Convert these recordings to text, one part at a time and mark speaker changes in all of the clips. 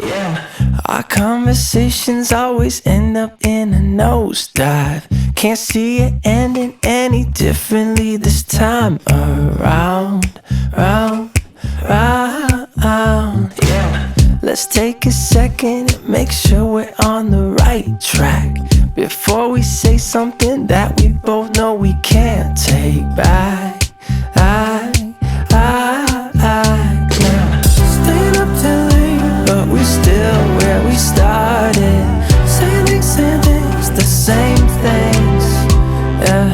Speaker 1: Yeah, our conversations always end up in a nosedive. Can't see it ending any differently this time around, round, round. Yeah, let's take a second and make sure we're on the right track before we say something that we both know we can't take back. Now, staying up till late, but we're still where we started. Saying things, the same things. Yeah,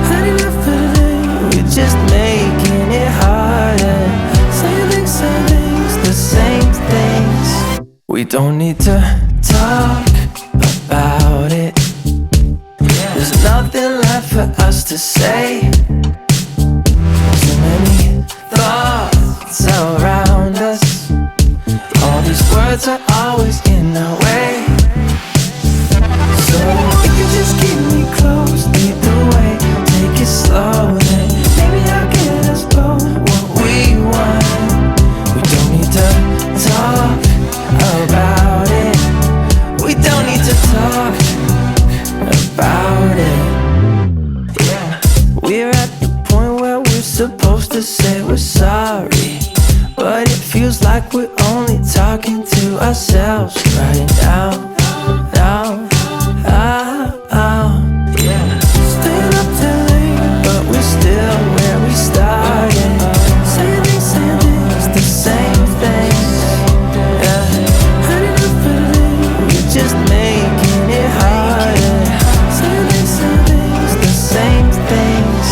Speaker 1: had enough for today, we're just making it harder. Saying things, the same things. We don't need to talk about it. There's nothing left for us to say. Too many thoughts around us. All these words are always in our way. So if you just keep me close, lead the way, take it slow, then maybe I'll get us both what we want. We don't need to talk about it. We don't need to talk about it. Yeah, we're at the point where we're supposed to say we're sorry, but it feels like we're only talking to ourselves right now. Yeah, staying up till late, but we're still where we started. Saying things, the same things. Yeah, had enough for today, we're just making it harder. Saying things, the same things.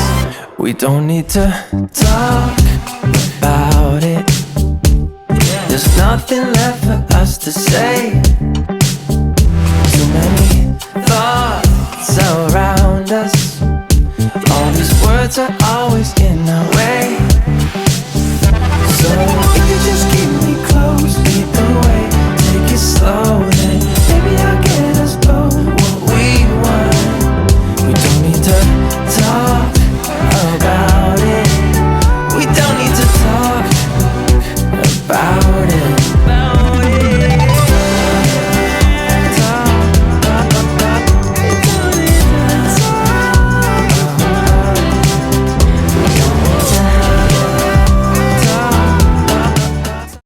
Speaker 1: We don't need to talk about it. There's nothing left for us to say.